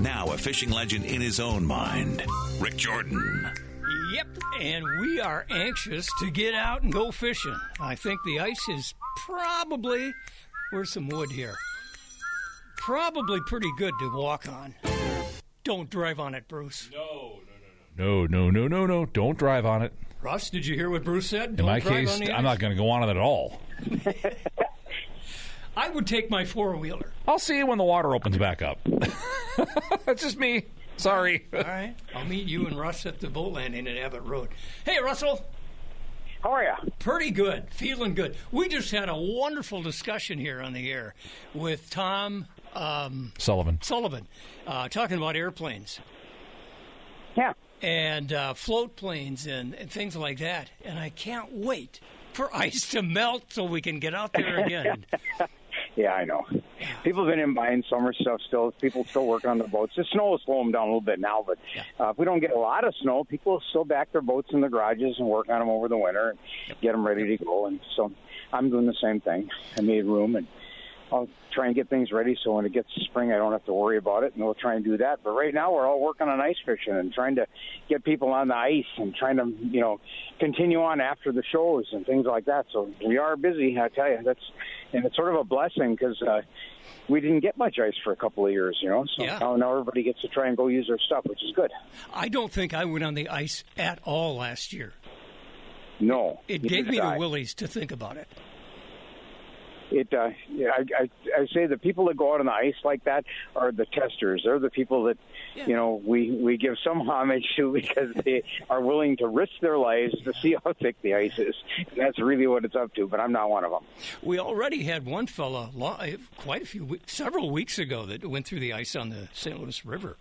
Now a fishing legend in his own mind, Rick Jordan. Yep, and we are anxious to get out and go fishing. I think the ice is probably, where's some wood here? Probably pretty good to walk on. Don't drive on it, Bruce. No. Don't drive on it. Russ, did you hear what Bruce said? In my case, I'm not going to go on it at all. I would take my four-wheeler. I'll see you when the water opens back up. That's just me. Sorry. All right. I'll meet you and Russ at the boat landing at Abbott Road. Hey, Russell. How are you? Pretty good. Feeling good. We just had a wonderful discussion here on the air with Tom Sullivan, talking about airplanes. Yeah. And float planes and things like that. And I can't wait for ice to melt so we can get out there again. Yeah, I know. People have been in buying summer stuff still. People still working on the boats. The snow will slow them down a little bit now, but if we don't get a lot of snow, people will still back their boats in the garages and work on them over the winter and get them ready to go. And so I'm doing the same thing. I made room, and I'll try and get things ready so when it gets spring, I don't have to worry about it, and we'll try and do that. But right now, we're all working on ice fishing and trying to get people on the ice and trying to, continue on after the shows and things like that. So we are busy, I tell you. And it's sort of a blessing because we didn't get much ice for a couple of years, So now everybody gets to try and go use their stuff, which is good. I don't think I went on the ice at all last year. No. It gave me the willies to think about it. I say the people that go out on the ice like that are the testers. They're the people that, we give some homage to because they are willing to risk their lives to see how thick the ice is. And that's really what it's up to, but I'm not one of them. We already had one fella several weeks ago that went through the ice on the St. Louis River.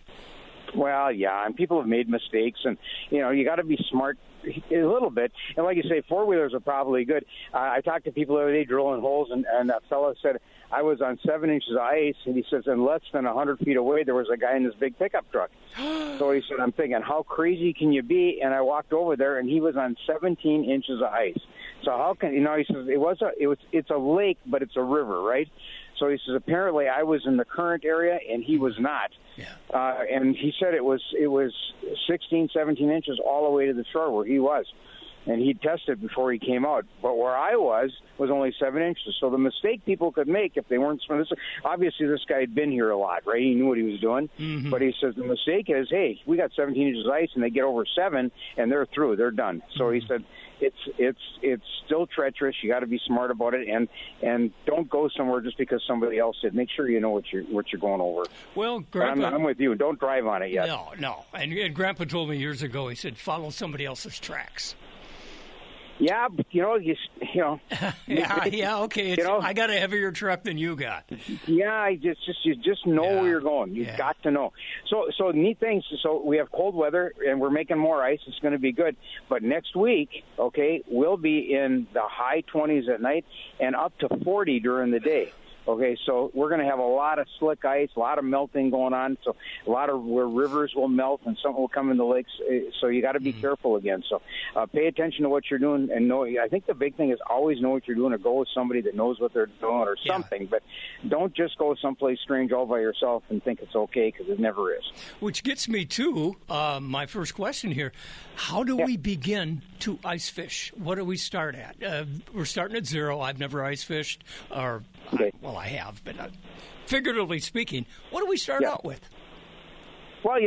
Well, yeah, and people have made mistakes, and, you got to be smart a little bit. And like you say, four-wheelers are probably good. I talked to people the other day drilling holes, and a fellow said, I was on 7 inches of ice, and he says, in less than 100 feet away, there was a guy in this big pickup truck. So he said, I'm thinking, how crazy can you be? And I walked over there, and he was on 17 inches of ice. So how can, he says, it's a lake, but it's a river, right? So he says, apparently I was in the current area, and he was not. Yeah. And he said it was 16, 17 inches all the way to the shore where he was. And he tested before he came out. But where I was only 7 inches. So the mistake people could make if they weren't smart. Obviously, this guy had been here a lot, right? He knew what he was doing. Mm-hmm. But he says the mistake is, hey, we got 17 inches of ice, and they get over 7, and they're through. They're done. So he said it's still treacherous. You got to be smart about it, and don't go somewhere just because somebody else did. Make sure you know what you're going over. Well, Grandpa, I'm with you. Don't drive on it yet. No. And Grandpa told me years ago. He said, follow somebody else's tracks. Yeah, but, yeah, okay. I got a heavier truck than you got. Yeah, you just know where you're going. You've got to know. So neat things. So we have cold weather, and we're making more ice. It's going to be good. But next week, okay, we'll be in the high 20s at night and up to 40 during the day. Okay, so we're going to have a lot of slick ice, a lot of melting going on. So a lot of where rivers will melt and some will come in the lakes. So you got to be careful again. So pay attention to what you're doing and know. I think the big thing is always know what you're doing or go with somebody that knows what they're doing or something. But don't just go someplace strange all by yourself and think it's okay because it never is. Which gets me to my first question here. How do we begin to ice fish? What do we start at? We're starting at zero. I've never ice fished or I have, but figuratively speaking, what do we start out with? Well,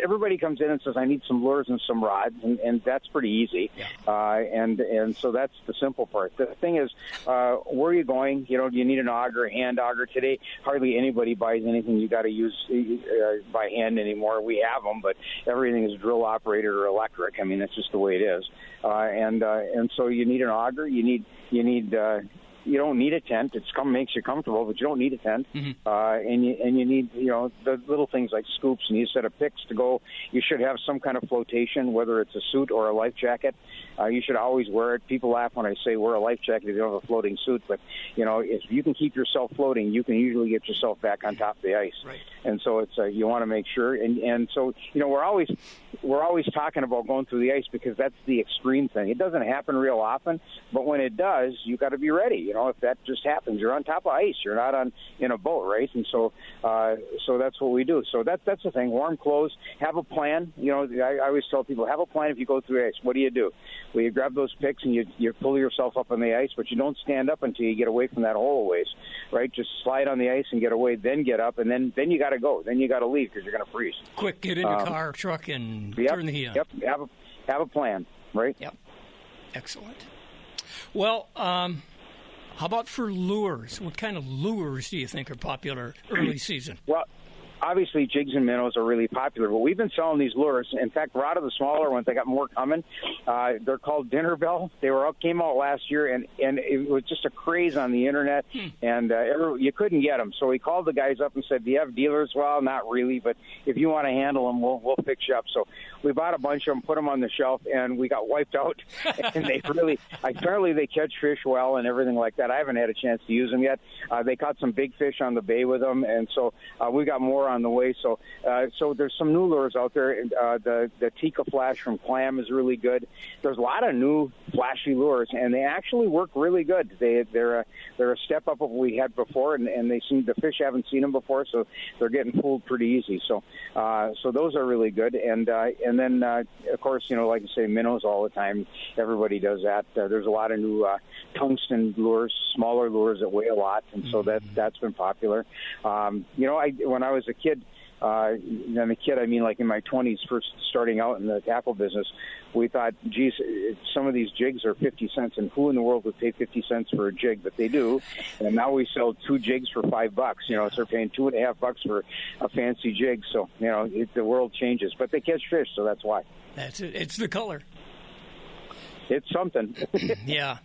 everybody comes in and says, I need some lures and some rods, and that's pretty easy. Yeah. And so that's the simple part. The thing is, where are you going? Do you need an auger, a hand auger? Today, hardly anybody buys anything you got to use by hand anymore. We have them, but everything is drill operated or electric. I mean, that's just the way it is. And so you need an auger. You don't need a tent. Makes you comfortable, but you don't need a tent. Mm-hmm. And you need, the little things like scoops, and you set of picks to go. You should have some kind of flotation, whether it's a suit or a life jacket. You should always wear it. People laugh when I say wear a life jacket if you don't have a floating suit, but, if you can keep yourself floating, you can usually get yourself back on top of the ice. Right. And so it's you want to make sure. And so, we're always talking about going through the ice because that's the extreme thing. It doesn't happen real often, but when it does, you got to be ready. if that just happens, you're on top of ice. You're not in a boat, right? And so that's what we do. So that's the thing. Warm clothes. Have a plan. I always tell people, have a plan if you go through ice. What do? Well, you grab those picks and you pull yourself up on the ice, but you don't stand up until you get away from that hole a ways, right? Just slide on the ice and get away, then get up, and then you got to go. Then you got to leave because you're going to freeze. Quick, get in the car, truck, and turn the heat on. Yep. Have a plan, right? Yep. Excellent. Well, how about for lures? What kind of lures do you think are popular early season? Well, obviously jigs and minnows are really popular, but we've been selling these lures. In fact, we're out of the smaller ones. I got more coming. They're called dinner bell. They came out last year, and it was just a craze on the internet, and you couldn't get them. So we called the guys up and said, "Do you have dealers?" Well, not really, but if you want to handle them, we'll fix you up. So we bought a bunch of them, put them on the shelf, and we got wiped out. And apparently they catch fish well and everything like that. I haven't had a chance to use them yet. They caught some big fish on the bay with them, and so we got more on the way. So there's some new lures out there. The Tika Flash from Clam is really good. There's a lot of new flashy lures, and they actually work really good. They're a step up of what we had before, and the fish haven't seen them before, so they're getting fooled pretty easy. So those are really good. And then of course, like I say, minnows all the time. Everybody does that. There's a lot of new tungsten lures, smaller lures that weigh a lot, and so that's been popular. When I was a kid, and a kid, I mean like in my 20s, first starting out in the tackle business, we thought, geez, some of these jigs are 50 cents, and who in the world would pay 50 cents for a jig? But they do, and now we sell 2 jigs for $5. So they're paying $2.50 for a fancy jig. So the world changes, but they catch fish, so that's why. That's it. It's the color. It's something. Yeah.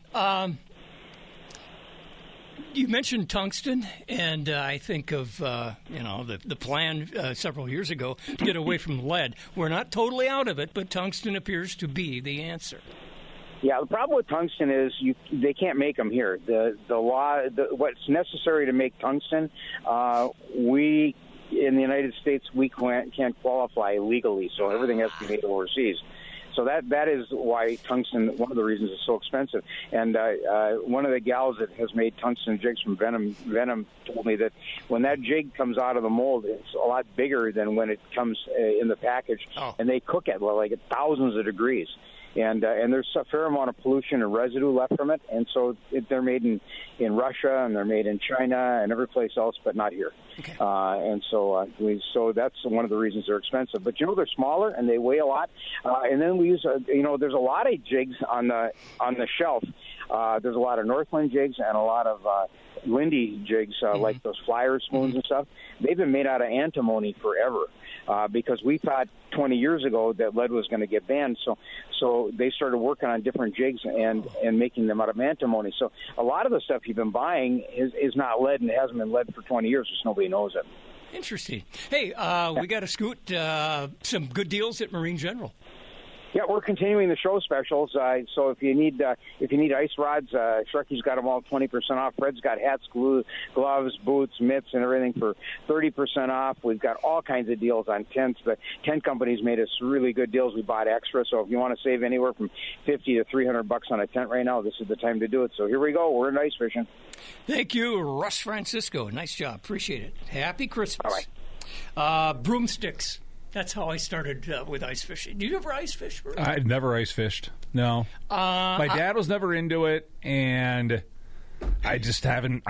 You mentioned tungsten, and I think of the plan several years ago to get away from lead. We're not totally out of it, but tungsten appears to be the answer. Yeah, the problem with tungsten is they can't make them here. The law, what's necessary to make tungsten, we in the United States we can't qualify legally, so everything has to be made overseas. So that is why tungsten, one of the reasons it's so expensive. And one of the gals that has made tungsten jigs from Venom told me that when that jig comes out of the mold, it's a lot bigger than when it comes in the package. Oh. And they cook it like at thousands of degrees. And there's a fair amount of pollution and residue left from it. And so they're made in Russia, and they're made in China and every place else, but not here. Okay. And so that's one of the reasons they're expensive. But they're smaller and they weigh a lot. And then we use there's a lot of jigs on the shelf. There's a lot of Northland jigs and a lot of Lindy jigs, like those flyer spoons and stuff. They've been made out of antimony forever. Because we thought 20 years ago that lead was going to get banned, so they started working on different jigs and making them out of antimony. So a lot of the stuff you've been buying is not lead, and it hasn't been lead for 20 years, just nobody knows it. Interesting. Hey, we got to scoot some good deals at Marine General. Yeah, we're continuing the show specials. So if you need ice rods, Shrekie's got them all 20% off. Fred's got hats, gloves, boots, mitts, and everything for 30% off. We've got all kinds of deals on tents. The tent companies made us really good deals. We bought extra. So if you want to save anywhere from $50 to $300 on a tent right now, this is the time to do it. So here we go. We're in ice fishing. Thank you, Russ Francisco. Nice job. Appreciate it. Happy Christmas. All right. Broomsticks. That's how I started with ice fishing. Do you ever ice fish, Bruce? I've never ice fished. No. My dad was never into it, and I just haven't.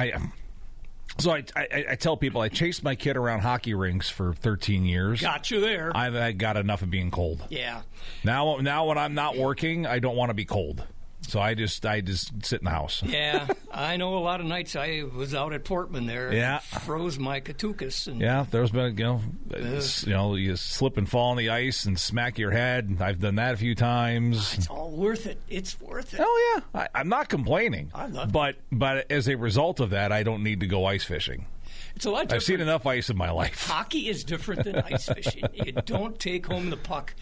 So I tell people I chased my kid around hockey rinks for 13 years. Got you there. I got enough of being cold. Yeah. Now when I'm not working, I don't want to be cold. So I just sit in the house. Yeah, I know a lot of nights I was out at Portman there. Yeah, and froze my Katukas. And yeah, there's been you slip and fall on the ice and smack your head. I've done that a few times. It's all worth it. It's worth it. Oh yeah, I'm not complaining. I love it. But as a result of that, I don't need to go ice fishing. It's a lot different. I've seen enough ice in my life. Hockey is different than ice fishing. You don't take home the puck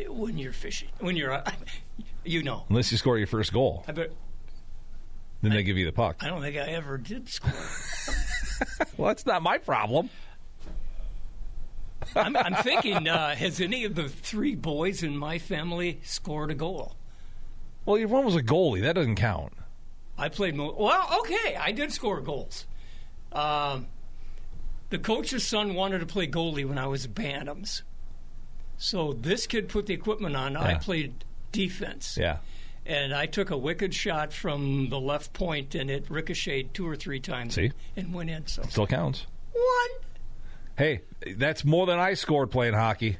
when you're fishing. When you're, unless you score your first goal. Then they give you the puck. I don't think I ever did score. Well, that's not my problem. I'm thinking, has any of the 3 boys in my family scored a goal? Well, your one was a goalie. That doesn't count. I played okay, I did score goals. The coach's son wanted to play goalie when I was at Bantams. So this kid put the equipment on. I played defense. Yeah. And I took a wicked shot from the left point, and it ricocheted 2 or 3 times and went in. So still counts. What? Hey, that's more than I scored playing hockey.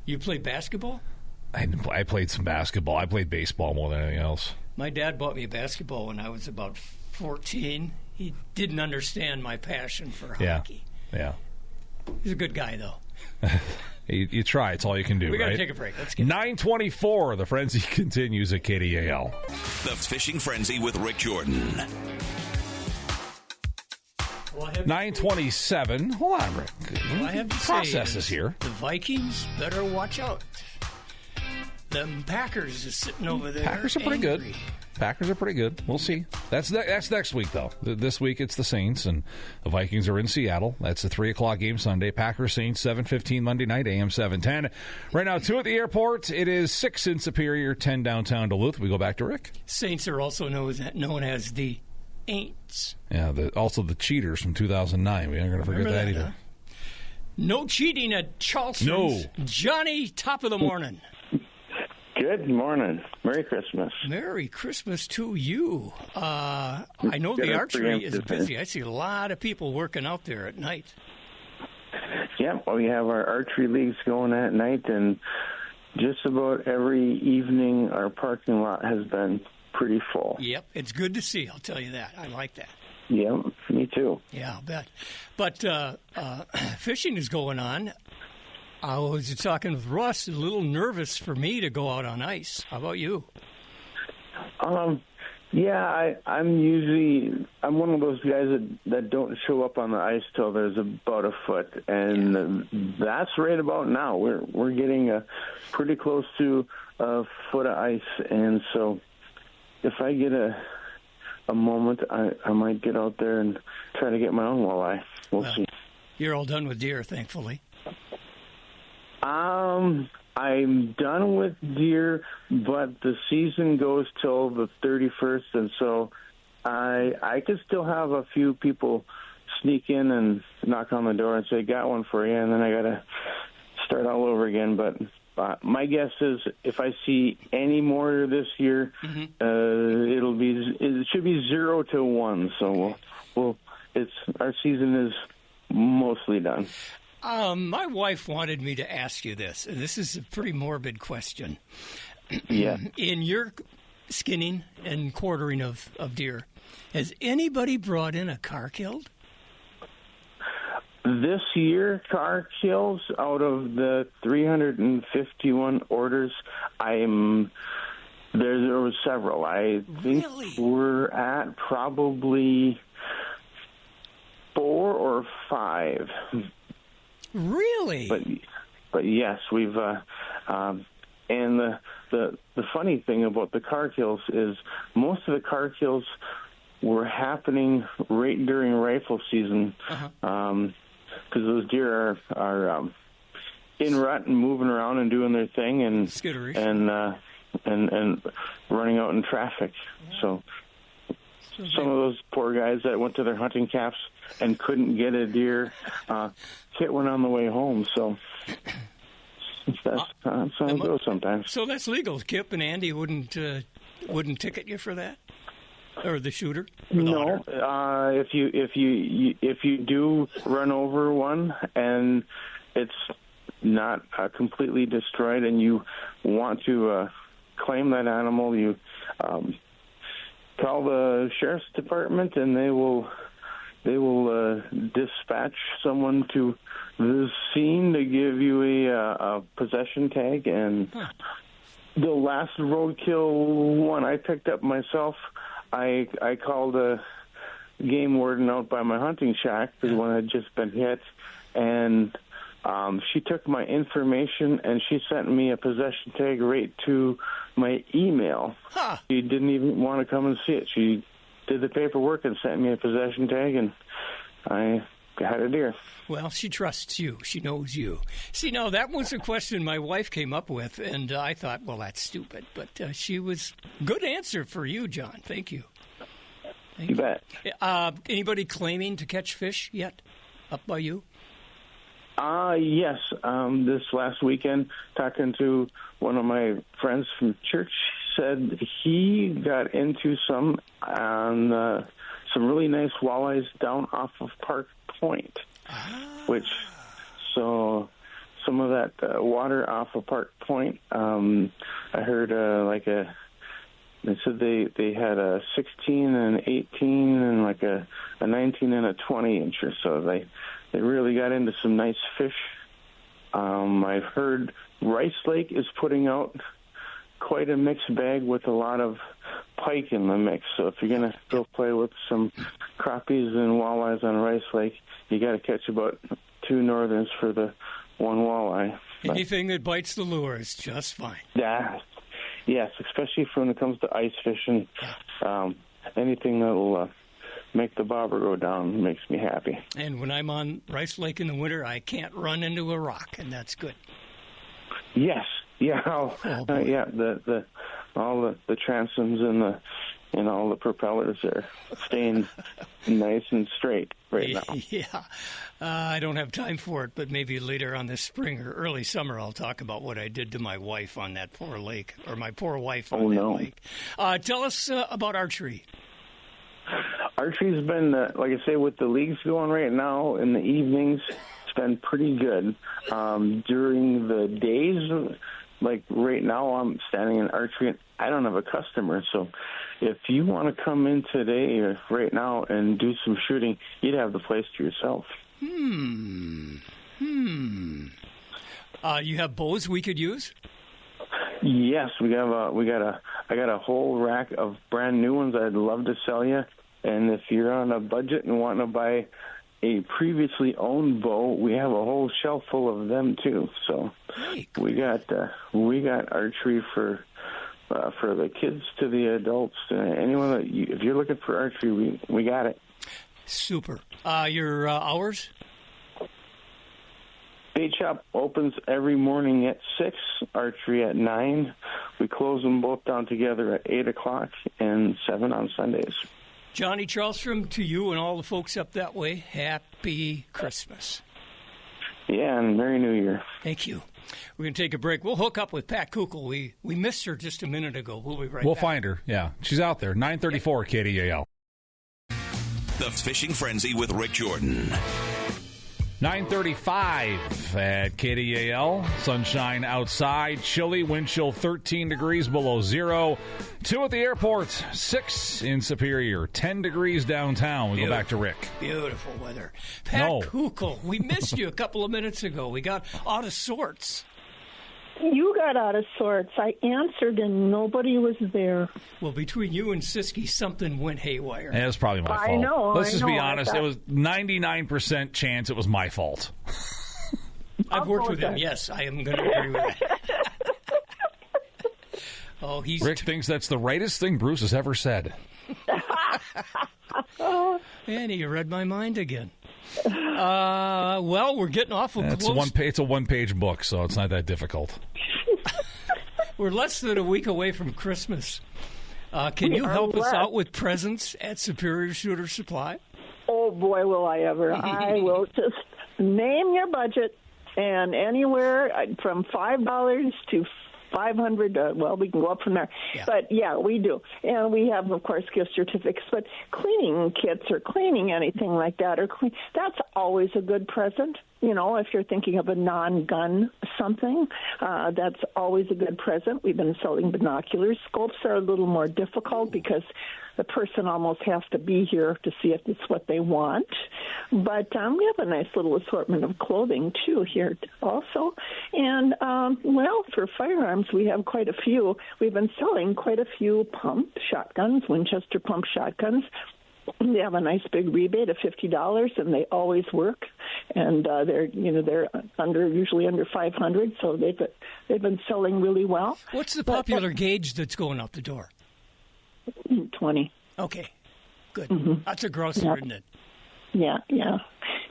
You played basketball? I played some basketball. I played baseball more than anything else. My dad bought me a basketball when I was about 14. He didn't understand my passion for hockey. Yeah. He's a good guy, though. You try. It's all you can do, We got to right? take a break. Let's get 9:24. The frenzy continues at KDAL. The Fishing Frenzy with Rick Jordan. 9:27. Hold on, Rick. I have to Process say is here. The Vikings better watch out. Them Packers is sitting over there. Packers are pretty good. Packers are pretty good. We'll see. That's next week, though. This week it's the Saints, and the Vikings are in Seattle. That's a 3 o'clock game Sunday. Packers Saints 7:15 Monday night, AM 710. Right now, 2 at the airport. It is 6 in Superior, 10 downtown Duluth. We go back to Rick. Saints are also known as the Aints. Yeah, also the cheaters from 2009. We aren't going to forget that either. Huh? No cheating at Charleston. No. Johnny, top of the morning. Good morning. Merry Christmas. Merry Christmas to you. I know the archery is busy. I see a lot of people working out there at night. Yeah, well, we have our archery leagues going at night, and just about every evening our parking lot has been pretty full. Yep, it's good to see, I'll tell you that. I like that. Yeah, me too. Yeah, I'll bet. But fishing is going on. I was talking with Russ, a little nervous for me to go out on ice. How about you? Yeah, I'm one of those guys that don't show up on the ice till there's about a foot, and that's right about now. We're getting pretty close to a foot of ice, and so if I get a moment, I might get out there and try to get my own walleye. We'll see. You're all done with deer, thankfully. I'm done with deer, but the season goes till the 31st, and so I could still have a few people sneak in and knock on the door and say, got one for you, and then I got to start all over again. But my guess is if I see any more this year, it should be 0 to 1. So our season is mostly done. My wife wanted me to ask you this, and this is a pretty morbid question. Yeah. In your skinning and quartering of deer, has anybody brought in a car killed? This year, car kills, out of the 351 orders, there were several. I think we're at probably 4 or 5. Really? But yes, we've and the funny thing about the car kills is most of the car kills were happening right during rifle season, because those deer are in rut and moving around and doing their thing and running out in traffic. So some of those poor guys that went to their hunting caps and couldn't get a deer hit one on the way home. So that's how it goes sometimes. So that's legal. Kip and Andy wouldn't ticket you for that, or the shooter? Or the no, if you do run over one and it's not completely destroyed, and you want to claim that animal, you call the sheriff's department, and they will dispatch someone to the scene to give you a possession tag. And the last roadkill one I picked up myself, I called a game warden out by my hunting shack because one had just been hit, and she took my information and she sent me a possession tag right to my email. She didn't even want to come and see it. She did the paperwork and sent me a possession tag, and I had a deer. Well, she trusts you. She knows you. See, no, that was a question my wife came up with, and I thought, well, that's stupid. But she was good answer for you, John. Thank you. You bet. Anybody claiming to catch fish yet up by you? Yes. This last weekend, talking to one of my friends from church, said he got into some on some really nice walleyes down off of Park Point, so some of that water off of Park Point. I heard they said they had a 16 and 18 and like a 19 and a 20 incher, so they really got into some nice fish. I've heard Rice Lake is putting out quite a mixed bag with a lot of pike in the mix. So if you're going to go play with some crappies and walleyes on Rice Lake, you got to catch about 2 northerns for the 1 walleye. Anything that bites the lure is just fine. Yeah, yes, especially when it comes to ice fishing. Anything that'll make the bobber go down makes me happy. And when I'm on Rice Lake in the winter, I can't run into a rock, and that's good. Yes, yeah, yeah. The all the transoms and all the propellers are staying nice and straight right now. Yeah, I don't have time for it, but maybe later on this spring or early summer, I'll talk about what I did to my wife on that poor lake, or my poor wife on that lake. Tell us about archery. Archery's been, like I say, with the leagues going right now in the evenings, it's been pretty good. During the days, like right now, I'm standing in archery, and I don't have a customer. So if you want to come in today or right now and do some shooting, you'd have the place to yourself. You have bows we could use? Yes, I got a whole rack of brand new ones I'd love to sell you. And if you're on a budget and want to buy a previously owned bow, we have a whole shelf full of them too. So we got archery for the kids to the adults. Anyone that if you're looking for archery, we got it. Super. Your hours? Bait shop opens every morning at 6, archery at 9. We close them both down together at 8 o'clock and 7 on Sundays. Johnny Charlstrom, to you and all the folks up that way, Happy Christmas. Yeah, and Merry New Year. Thank you. We're going to take a break. We'll hook up with Pat Kukl. We missed her just a minute ago. We'll be right back. We'll find her, yeah. She's out there, 934 KDAL. The Fishing Frenzy with Rick Jordan. 9:35 at KDAL. Sunshine outside. Chilly. Wind chill 13 degrees below zero. 2 at the airport. 6 in Superior. 10 degrees downtown. We go back to Rick. Beautiful weather. Pat Kukl, we missed you a couple of minutes ago. We got out of sorts. You got out of sorts. I answered and nobody was there. Well, between you and Siski, something went haywire. It was probably my fault. I know. Let's just be honest. It was 99% chance it was my fault. I've worked with him. Yes, I am going to agree with that. Rick thinks that's the rightest thing Bruce has ever said. And he read my mind again. Well, we're getting awful close. It's a one-page book, so it's not that difficult. We're less than a week away from Christmas. Can you help us out with presents at Superior Shooter Supply? Oh, boy, will I ever. I will just name your budget, and anywhere from $5 to $500, well, we can go up from there. Yeah. But, yeah, we do. And we have, of course, gift certificates. But cleaning kits or cleaning anything like that, that's always a good present. You know, if you're thinking of a non-gun something, that's always a good present. We've been selling binoculars. Scopes are a little more difficult because the person almost has to be here to see if it's what they want. But we have a nice little assortment of clothing, too, here also. And, well, for firearms, we have quite a few. We've been selling quite a few pump shotguns, Winchester pump shotguns. They have a nice big rebate of $50, and they always work. And they're usually under $500, so they've been selling really well. What's the popular gauge that's going out the door? 20. Okay, good. Mm-hmm. That's a grosser, isn't it? Yeah,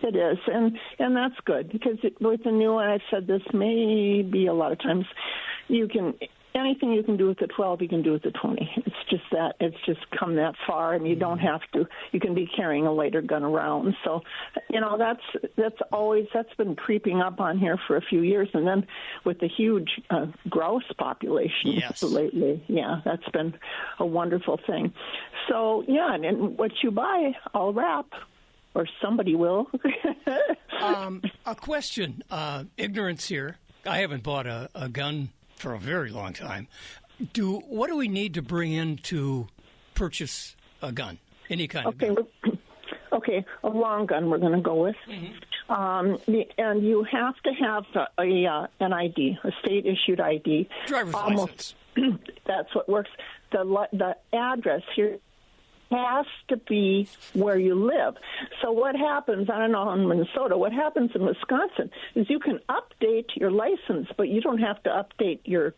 it is, and that's good because with the new one, I've said this maybe a lot of times, you can anything you can do with the 12, you can do with the 20. It's just come that far, and you don't have to. You can be carrying a lighter gun around. So, that's been creeping up on here for a few years, and then with the huge grouse population lately, that's been a wonderful thing. So, and what you buy, I'll wrap. Or somebody will. A question. Ignorance here. I haven't bought a gun for a very long time. What do we need to bring in to purchase a gun? Any kind of gun? Okay, a long gun we're going to go with. Mm-hmm. And you have to have an ID, a state-issued ID. Driver's license. That's what works. The address here has to be where you live. So what happens, I don't know in Minnesota, what happens in Wisconsin is you can update your license, but you don't have to update your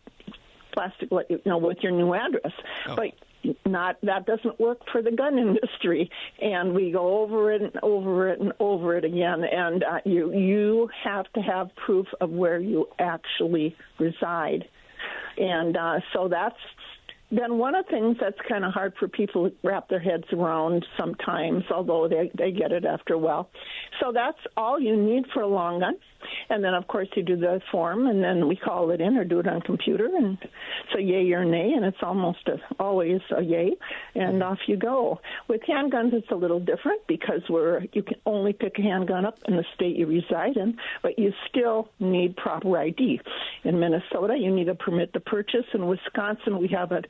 plastic, with your new address. Oh. But that doesn't work for the gun industry, and we go over it and over it and over it again, and you have to have proof of where you actually reside. And so that's then one of the things that's kind of hard for people to wrap their heads around sometimes, although they get it after a while. So that's all you need for a long gun. And then, of course, you do the form, and then we call it in or do it on computer, and it's a yay or nay, and it's almost always a yay, and off you go. With handguns, it's a little different because you can only pick a handgun up in the state you reside in, but you still need proper ID. In Minnesota, you need a permit to purchase. In Wisconsin, we have a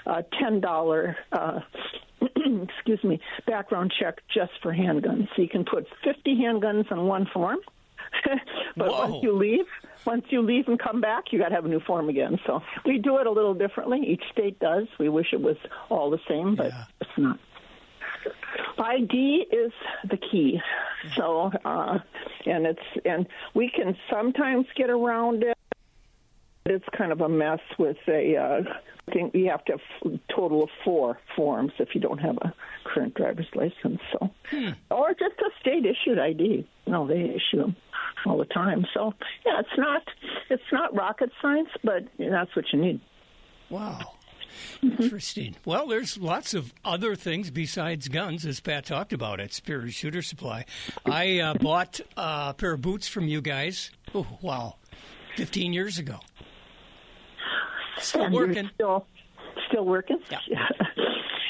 $10 background check just for handguns. So you can put 50 handguns on one form. But once you leave and come back, you got to have a new form again. So we do it a little differently. Each state does. We wish it was all the same, but it's not. ID is the key. So and we can sometimes get around it. It's kind of a mess with I think you have to have a total of 4 forms if you don't have a current driver's license. So, or just a state-issued ID. No, they issue them all the time. So, it's not rocket science, but that's what you need. Wow. Interesting. Well, there's lots of other things besides guns, as Pat talked about at Superior Shooter Supply. I bought a pair of boots from you guys. Oh, wow. 15 years ago. Still working. Still working? Yeah.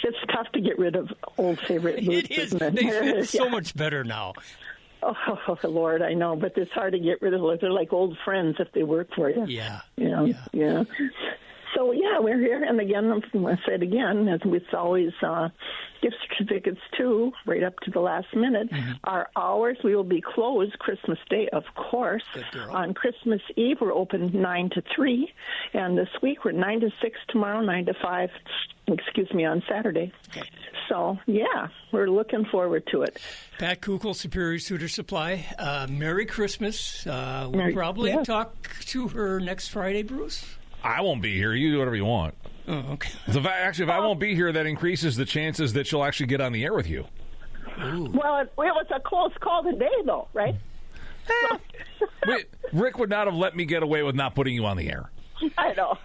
It's tough to get rid of old favorite boots. It is. Isn't it? They fit so much better now. Oh, Lord, I know, but it's hard to get rid of them. They're like old friends if they work for you. Yeah. Yeah. So, we're here. And again, I'm going to say it again, as it's always gift certificates, too, right up to the last minute. Mm-hmm. Our hours, we will be closed Christmas Day, of course. On Christmas Eve, we're open 9 to 3. And this week, we're 9 to 6 tomorrow, 9 to 5, on Saturday. Okay. So, we're looking forward to it. Pat Kukl, Superior Shooter Supply. Merry Christmas. We'll probably talk to her next Friday, Bruce. I won't be here. You do whatever you want. Oh, okay. So if I won't be here, that increases the chances that she'll actually get on the air with you. Ooh. Well, it was a close call today, though, right? Wait, Rick would not have let me get away with not putting you on the air. I know.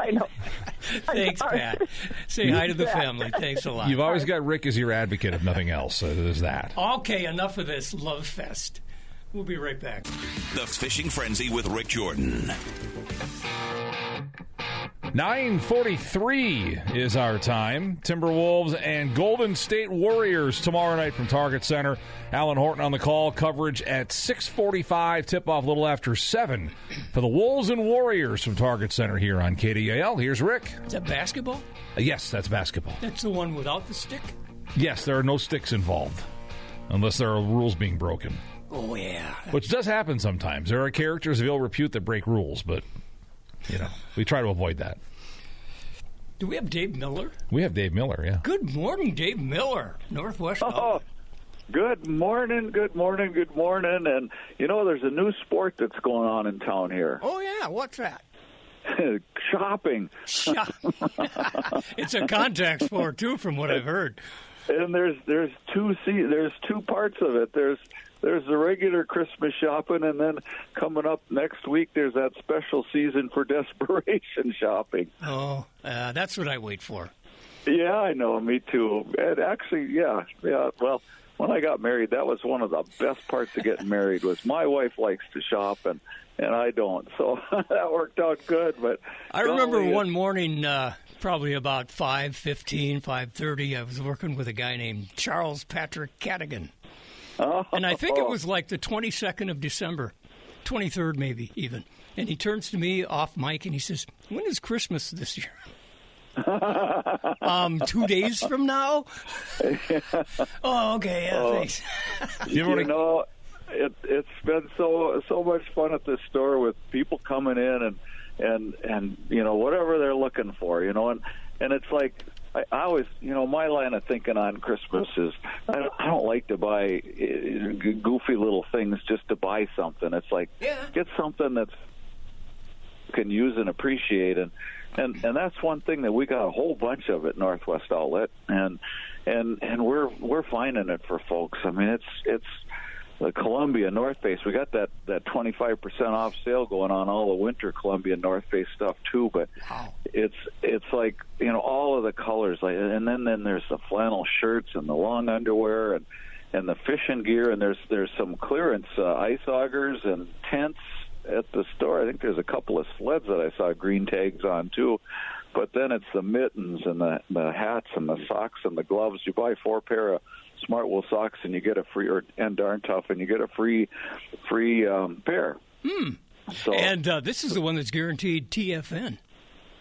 Thanks, Pat. Say hi to the family. Thanks a lot. You've always got Rick as your advocate, if nothing else. So there's that. Okay, enough of this love fest. We'll be right back. The Fishing Frenzy with Rick Jordan. 9:43 is our time. Timberwolves and Golden State Warriors tomorrow night from Target Center. Alan Horton on the call. Coverage at 6:45. Tip-off a little after 7 for the Wolves and Warriors from Target Center here on KDAL. Here's Rick. Is that basketball? Yes, that's basketball. That's the one without the stick? Yes, there are no sticks involved unless there are rules being broken. Oh, yeah. Which does happen sometimes. There are characters of ill repute that break rules, but... we try to avoid that. Do we have Dave Miller? We have Dave Miller, yeah. Good morning, Dave Miller, Northwest. Good morning. And, there's a new sport that's going on in town here. Oh, yeah. What's that? Shopping. It's a contact sport, too, from what I've heard. And there's two parts of it. There's there's the regular Christmas shopping, and then coming up next week, there's that special season for desperation shopping. Oh, that's what I wait for. Yeah, I know. Me too. And actually, yeah. Well, when I got married, that was one of the best parts of getting married. Was my wife likes to shop and I don't, so that worked out good. But I remember one morning, probably about 5:30, I was working with a guy named Charles Patrick Cadigan. And I think it was like the 22nd of December, 23rd maybe even. And he turns to me off mic and he says, "When is Christmas this year?" 2 days from now? Oh, okay. Yeah, thanks. It's been so much fun at this store with people coming in and whatever they're looking for, and it's like I always, my line of thinking on Christmas is I don't like to buy goofy little things just to buy something. It's like get something that's you can use and appreciate, and that's one thing that we got a whole bunch of at Northwest Outlet, and we're finding it for folks. I mean, it's the Columbia North Face. We got that 25% off sale going on all the winter Columbia North Face stuff too. But it's like all of the colors, and then there's the flannel shirts and the long underwear and the fishing gear, and there's some clearance ice augers and tents at the store. I think there's a couple of sleds that I saw green tags on too. But then it's the mittens and the hats and the socks and the gloves. You buy 4 pair of Smart Wool socks and you get a free, and Darn Tough, and you get a free pair. So, and this is the one that's guaranteed TFN.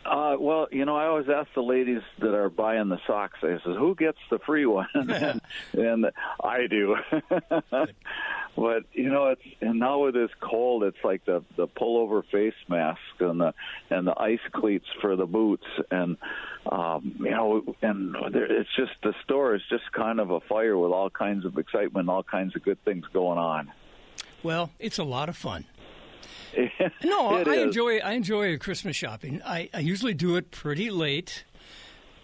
Well, I always ask the ladies that are buying the socks, I says, who gets the free one? and I do. But, it's, and now with this cold, it's like the pullover face mask and the ice cleats for the boots. And, it's just, the store is just kind of a fire with all kinds of excitement, all kinds of good things going on. Well, it's a lot of fun. No, I enjoy Christmas shopping. I usually do it pretty late,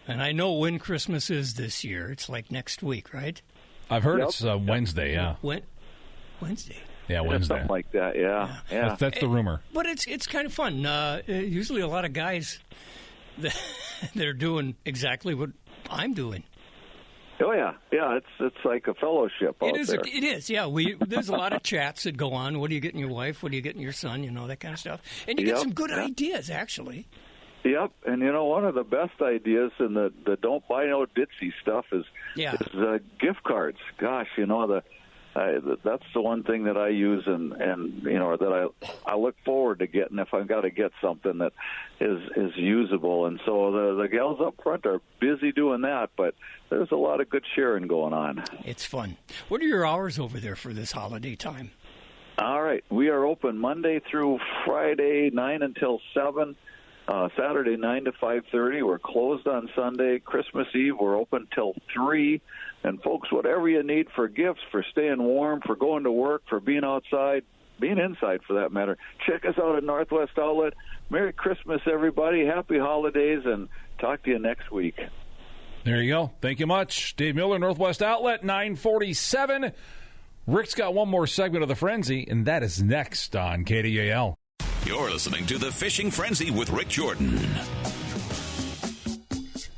and I know when Christmas is this year. It's like next week, right? I've heard it's Wednesday. Yeah, Wednesday. Yeah, Wednesday. Something like that. Yeah. That's the rumor. But it's kind of fun. Usually, a lot of guys they're doing exactly what I'm doing. Oh yeah. It's like a fellowship out there. It is. Yeah, there's a lot of chats that go on. What are you getting your wife? What are you getting your son? That kind of stuff. And you get some good ideas, actually. Yep, and one of the best ideas and the don't buy no ditzy stuff is gift cards. Gosh, that's the one thing that I use and that I look forward to getting if I've got to get something that is usable. And so the gals up front are busy doing that, but there's a lot of good sharing going on. It's fun. What are your hours over there for this holiday time? All right, we are open Monday through Friday, 9 until 7. Saturday 9 to 5:30. We're closed on Sunday. Christmas Eve we're open till 3. And folks, whatever you need for gifts, for staying warm, for going to work, for being outside, being inside for that matter, check us out at Northwest Outlet. Merry Christmas, everybody. Happy holidays, and talk to you next week. There you go. Thank you much. Dave Miller, Northwest Outlet, 947. Rick's got one more segment of the Frenzy, and that is next on KDAL. You're listening to The Fishing Frenzy with Rick Jordan.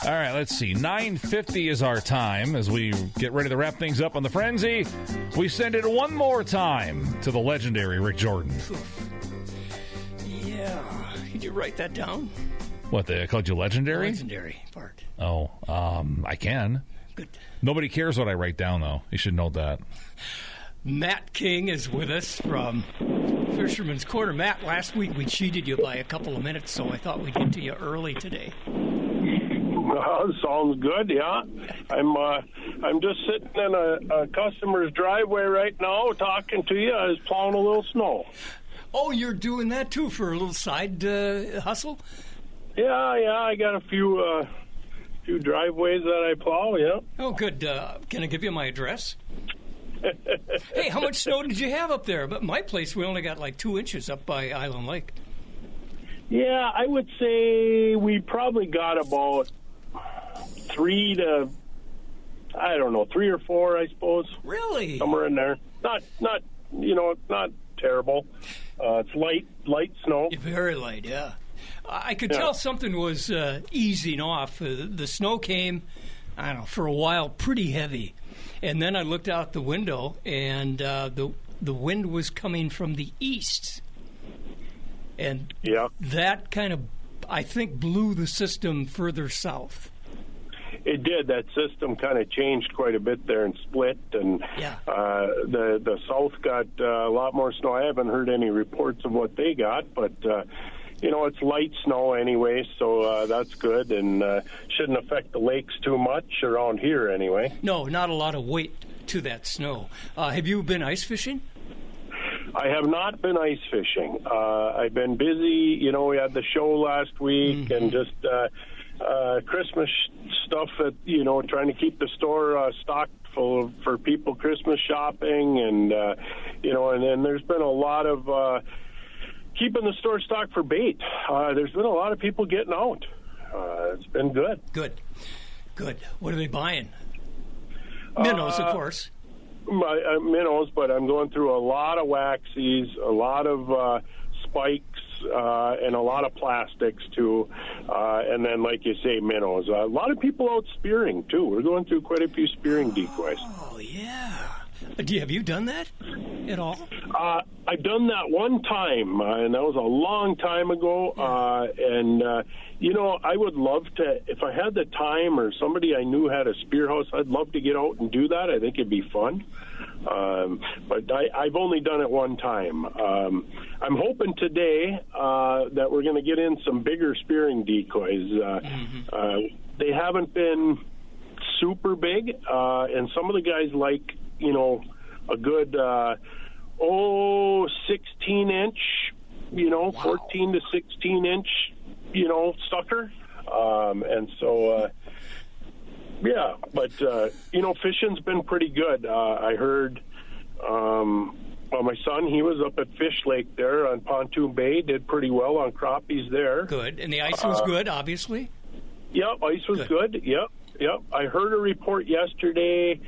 All right, let's see. 9:50 is our time as we get ready to wrap things up on The Frenzy. We send it one more time to the legendary Rick Jordan. Yeah. Did you write that down? What, they called you legendary? The legendary part. Oh, I can. Good. Nobody cares what I write down, though. You should know that. Matt King is with us from Fisherman's Corner. Matt, last week we cheated you by a couple of minutes, so I thought we'd get to you early today. Sounds good, yeah. I'm just sitting in a customer's driveway right now talking to you. I was plowing a little snow. Oh, you're doing that too for a little side hustle? Yeah, I got a few driveways that I plow, yeah. Oh, good. Can I give you my address? Hey, how much snow did you have up there? But my place, we only got like 2 inches up by Island Lake. Yeah, I would say we probably got about 3 or 4, I suppose. Really? Somewhere in there. not not terrible. It's light snow. Very light, yeah. I could tell something was easing off. The snow came, I don't know, for a while pretty heavy. And then I looked out the window, and the wind was coming from the east. And that kind of, I think, blew the system further south. It did. That system kind of changed quite a bit there and split, and the south got a lot more snow. I haven't heard any reports of what they got, but it's light snow anyway, so that's good, and shouldn't affect the lakes too much around here anyway. No, not a lot of weight to that snow. Have you been ice fishing? I have not been ice fishing. I've been busy. We had the show last week, and just Christmas stuff that, trying to keep the store stocked full for people Christmas shopping, and and then there's been a lot of keeping the store stocked for bait. There's been a lot of people getting out. It's been good. Good. What are they buying? Minnows, of course. Minnows, but I'm going through a lot of waxies, a lot of spikes, and a lot of plastics too, and then, like you say, minnows. A lot of people out spearing too. We're going through quite a few spearing decoys. Oh yeah. Have you done that at all? I've done that one time, and that was a long time ago. I would love to, if I had the time or somebody I knew had a spear house, I'd love to get out and do that. I think it'd be fun. But I've only done it one time. I'm hoping today that we're going to get in some bigger spearing decoys. They haven't been super big, and some of the guys like, a good 16-inch, 14 to 16-inch, sucker. And so, but, fishing's been pretty good. I heard my son, he was up at Fish Lake there on Pontoon Bay, did pretty well on crappies there. Good. And the ice was good, obviously? Yep, ice was good. Yep. I heard a report yesterday,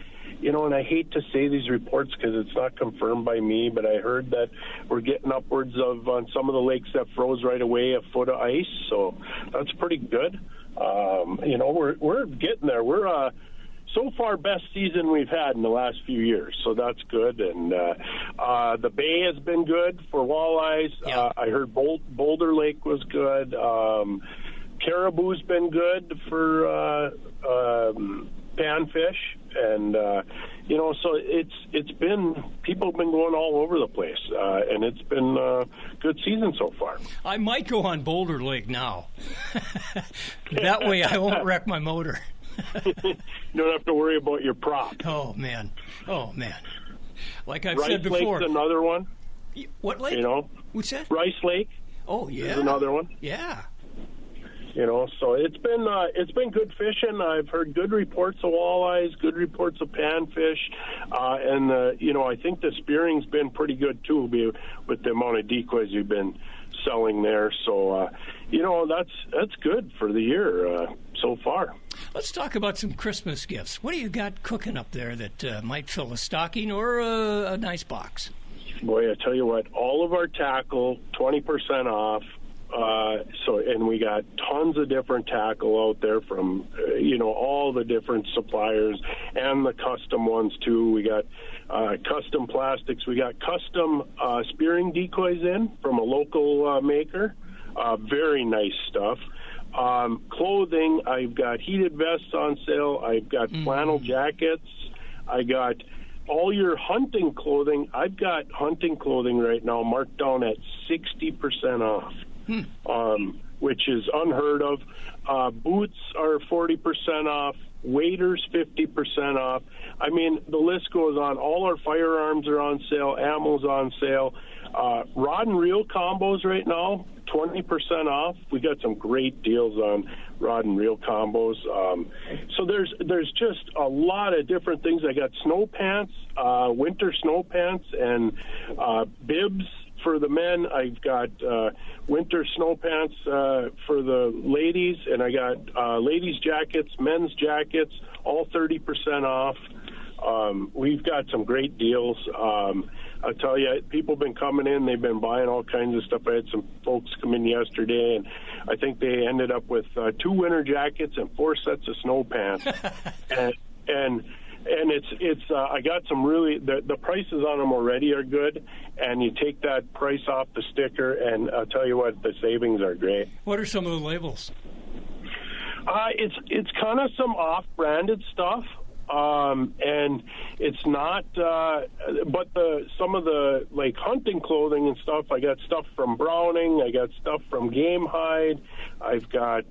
and I hate to say these reports because it's not confirmed by me, but I heard that we're getting upwards of, on some of the lakes that froze right away, a foot of ice. So that's pretty good. We're getting there. We're so far best season we've had in the last few years, so that's good. And the bay has been good for walleyes. I heard Boulder Lake was good. Caribou's been good for panfish, and so it's been, people have been going all over the place, and it's been a good season so far. I might go on Boulder Lake now. That way I won't wreck my motor. You don't have to worry about your prop. Oh man. Like I've Rice said before. Lake's another one. What lake? What's that? Rice Lake. Oh yeah. Is another one. Yeah. So it's been good fishing. I've heard good reports of walleyes, good reports of panfish, and I think the spearing's been pretty good too, with the amount of decoys you've been selling there. So that's good for the year so far. Let's talk about some Christmas gifts. What do you got cooking up there that might fill a stocking or a nice box? Boy, I tell you what, all of our tackle 20% off. And we got tons of different tackle out there from, all the different suppliers and the custom ones too. We got custom plastics. We got custom spearing decoys in from a local maker. Very nice stuff. Clothing, I've got heated vests on sale. I've got flannel jackets. I got all your hunting clothing. I've got hunting clothing right now marked down at 60% off. Which is unheard of. Boots are 40% off. Waders 50% off. I mean, the list goes on. All our firearms are on sale. Ammo's on sale. Rod and reel combos right now, 20% off. We got some great deals on rod and reel combos. So there's just a lot of different things. I got snow pants, winter snow pants, and bibs. For the men, I've got winter snow pants for the ladies, and I got ladies' jackets, men's jackets, all 30% off. We've got some great deals. I'll tell you, people have been coming in. They've been buying all kinds of stuff. I had some folks come in yesterday, and I think they ended up with 2 winter jackets and 4 sets of snow pants. and it's I got some really the prices on them already are good, and you take that price off the sticker, and I'll tell you what, the savings are great. What are some of the labels? It's kind of some off-branded stuff. And it's not, but some of the like hunting clothing and stuff. I got stuff from Browning. I got stuff from Game Hide. I've got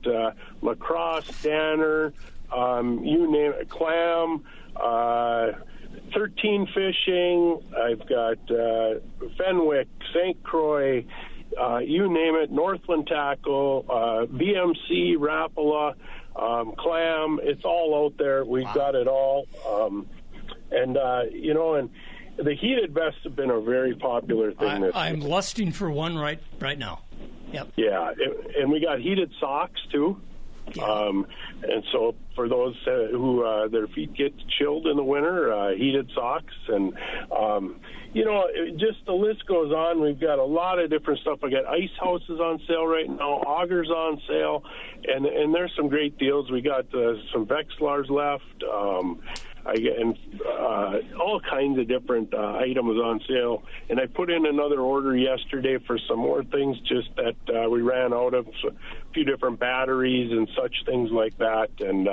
Lacrosse, Danner, you name it, Clam, 13 Fishing. I've got Fenwick, St. Croix. You name it, Northland Tackle, BMC, Rapala. Clam, it's all out there. We've got it all. And the heated vests have been a very popular thing. I'm lusting for one right now. Yep. Yeah, and we got heated socks, too. Yeah. And so for those who their feet get chilled in the winter, heated socks. And, just the list goes on. We've got a lot of different stuff. I got ice houses on sale right now, augers on sale, and there's some great deals. We got some Vexlars left. All kinds of different items on sale. And I put in another order yesterday for some more things just that we ran out of, so a few different batteries and such things like that. And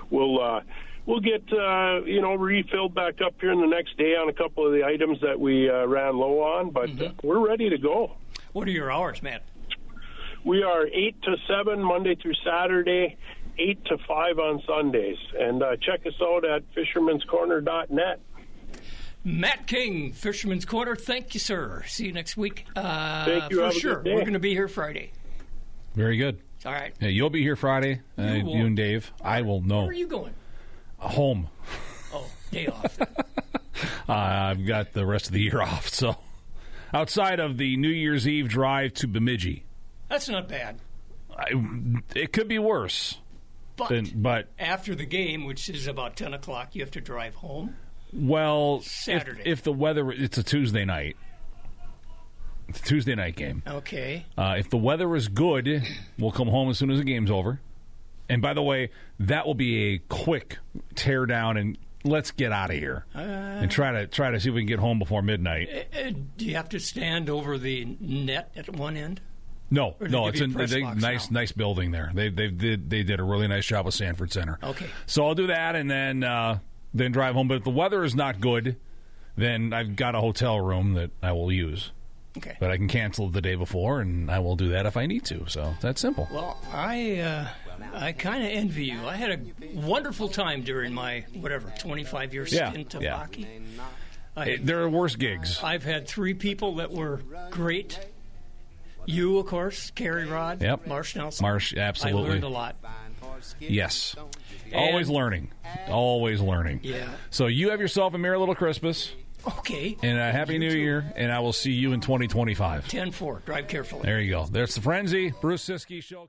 we'll get, refilled back up here in the next day on a couple of the items that we ran low on. But we're ready to go. What are your hours, Matt? We are 8 to 7 Monday through Saturday. 8 to 5 on Sundays. And check us out at fishermanscorner.net. Matt King, Fisherman's Corner. Thank you, sir. See you next week. Thank you. For sure. We're going to be here Friday. Very good. All right. Yeah, you'll be here Friday, you and Dave. I will know. Where are you going? Home. Oh, day off. I've got the rest of the year off. So outside of the New Year's Eve drive to Bemidji. That's not bad. It could be worse. But after the game, which is about 10 o'clock, you have to drive home? Well, Saturday. If the weather, it's a Tuesday night. It's a Tuesday night game. Okay. If the weather is good, we'll come home as soon as the game's over. And by the way, that will be a quick tear down and let's get out of here and try to see if we can get home before midnight. Do you have to stand over the net at one end? No, it's a nice building there. They did a really nice job with Sanford Center. Okay. So I'll do that and then drive home. But if the weather is not good, then I've got a hotel room that I will use. Okay. But I can cancel the day before, and I will do that if I need to. So that's simple. Well, I kind of envy you. I had a wonderful time during my 25-year stint of hockey. There are worse gigs. I've had 3 people that were great. You, of course, Kerry Rod, yep. Marsh Nelson. Marsh, absolutely. I learned a lot. Yes. Always learning. Always learning. Yeah. So you have yourself a merry little Christmas. Okay. And a Happy New Year, and I will see you in 2025. 10-4. Drive carefully. There you go. There's the Frenzy. Bruce Siskey Show.